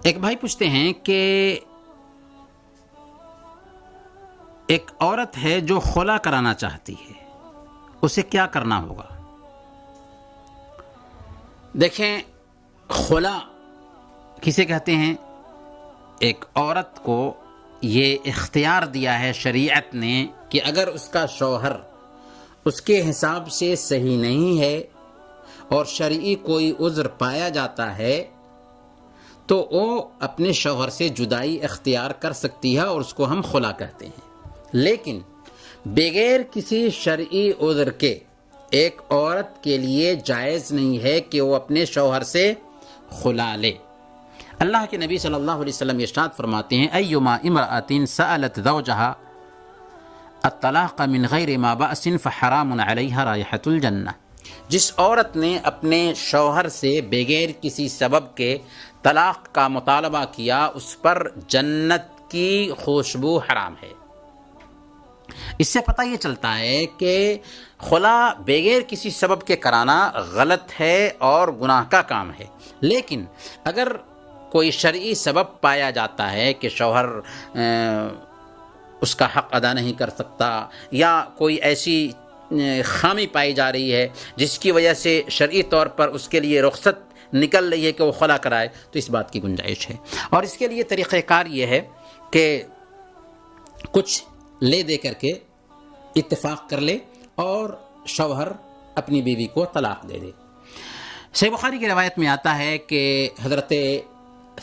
ایک بھائی پوچھتے ہیں کہ ایک عورت ہے جو خلا کرانا چاہتی ہے، اسے کیا کرنا ہوگا؟ دیکھیں، خلا کسے کہتے ہیں؟ ایک عورت کو یہ اختیار دیا ہے شریعت نے کہ اگر اس کا شوہر اس کے حساب سے صحیح نہیں ہے اور شرعی کوئی عذر پایا جاتا ہے تو وہ اپنے شوہر سے جدائی اختیار کر سکتی ہے اور اس کو ہم خلا کہتے ہیں۔ لیکن بغیر کسی شرعی عذر کے ایک عورت کے لیے جائز نہیں ہے کہ وہ اپنے شوہر سے خلا لے۔ اللہ کے نبی صلی اللہ علیہ وسلم ارشاد فرماتے ہیں ایما امرأۃ سألت زوجہا الطلاق من غیر ما بأس فحرام علیہا رائحۃ الجنہ۔ جس عورت نے اپنے شوہر سے بغیر کسی سبب کے طلاق کا مطالبہ کیا اس پر جنت کی خوشبو حرام ہے۔ اس سے پتہ یہ چلتا ہے کہ خلا بغیر کسی سبب کے کرانا غلط ہے اور گناہ کا کام ہے۔ لیکن اگر کوئی شرعی سبب پایا جاتا ہے کہ شوہر اس کا حق ادا نہیں کر سکتا یا کوئی ایسی خامی پائی جا رہی ہے جس کی وجہ سے شرعی طور پر اس کے لیے رخصت نکل رہی ہے کہ وہ خلا کرائے، تو اس بات کی گنجائش ہے۔ اور اس کے لیے طریقہ کار یہ ہے کہ کچھ لے دے کر کے اتفاق کر لے اور شوہر اپنی بیوی کو طلاق دے دے۔ صحیح بخاری کی روایت میں آتا ہے کہ حضرت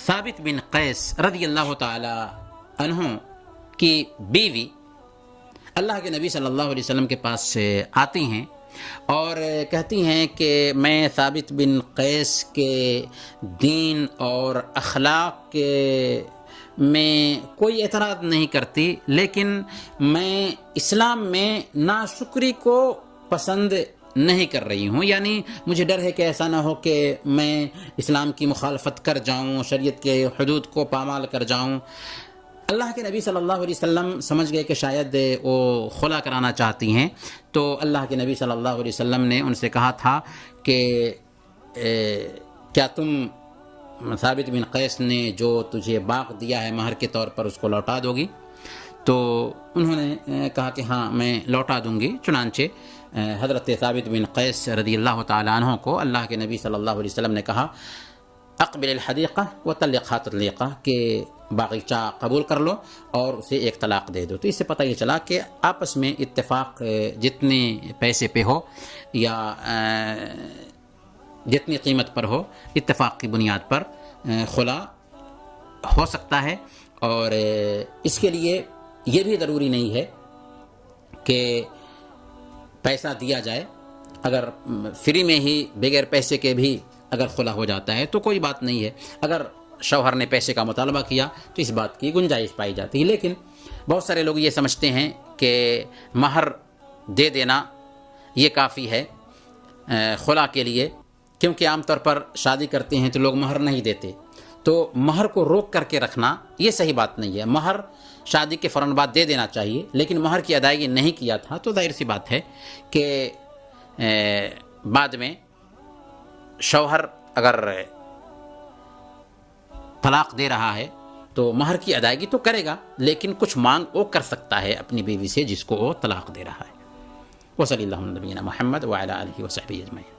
ثابت بن قیس رضی اللہ تعالی عنہ کی بیوی اللہ کے نبی صلی اللہ علیہ وسلم کے پاس سے آتی ہیں اور کہتی ہیں کہ میں ثابت بن قیس کے دین اور اخلاق کے میں کوئی اعتراض نہیں کرتی، لیکن میں اسلام میں ناشکری کو پسند نہیں کر رہی ہوں، یعنی مجھے ڈر ہے کہ ایسا نہ ہو کہ میں اسلام کی مخالفت کر جاؤں، شریعت کے حدود کو پامال کر جاؤں۔ اللہ کے نبی صلی اللہ علیہ وسلم سمجھ گئے کہ شاید وہ خلا کرانا چاہتی ہیں، تو اللہ کے نبی صلی اللہ علیہ وسلم نے ان سے کہا تھا کہ کیا تم ثابت بن قیس نے جو تجھے باغ دیا ہے مہر کے طور پر اس کو لوٹا دو گی؟ تو انہوں نے کہا کہ ہاں میں لوٹا دوں گی۔ چنانچہ حضرت ثابت بن قیس رضی اللہ تعالی عنہ کو اللہ کے نبی صلی اللہ علیہ وسلم نے کہا اقبل الحدیقہ وطلقها تطلیقہ، کہ باغیچہ قبول کر لو اور اسے ایک طلاق دے دو۔ تو اس سے پتہ یہ چلا کہ آپس میں اتفاق جتنے پیسے پہ ہو یا جتنی قیمت پر ہو، اتفاق کی بنیاد پر خلا ہو سکتا ہے۔ اور اس کے لیے یہ بھی ضروری نہیں ہے کہ پیسہ دیا جائے، اگر فری میں ہی بغیر پیسے کے بھی اگر خلا ہو جاتا ہے تو کوئی بات نہیں ہے۔ اگر شوہر نے پیسے کا مطالبہ کیا تو اس بات کی گنجائش پائی جاتی ہے، لیکن بہت سارے لوگ یہ سمجھتے ہیں کہ مہر دے دینا یہ کافی ہے خلا کے لیے، کیونکہ عام طور پر شادی کرتے ہیں تو لوگ مہر نہیں دیتے، تو مہر کو روک کر کے رکھنا یہ صحیح بات نہیں ہے۔ مہر شادی کے فوراً بعد دے دینا چاہیے، لیکن مہر کی ادائیگی نہیں کیا تھا تو ظاہر سی بات ہے کہ بعد میں شوہر اگر طلاق دے رہا ہے تو مہر کی ادائیگی تو کرے گا، لیکن کچھ مانگ وہ کر سکتا ہے اپنی بیوی سے جس کو وہ طلاق دے رہا ہے۔ وصلی اللہ علی نبینا محمد وعلی آلہ وصحبہ اجمعین۔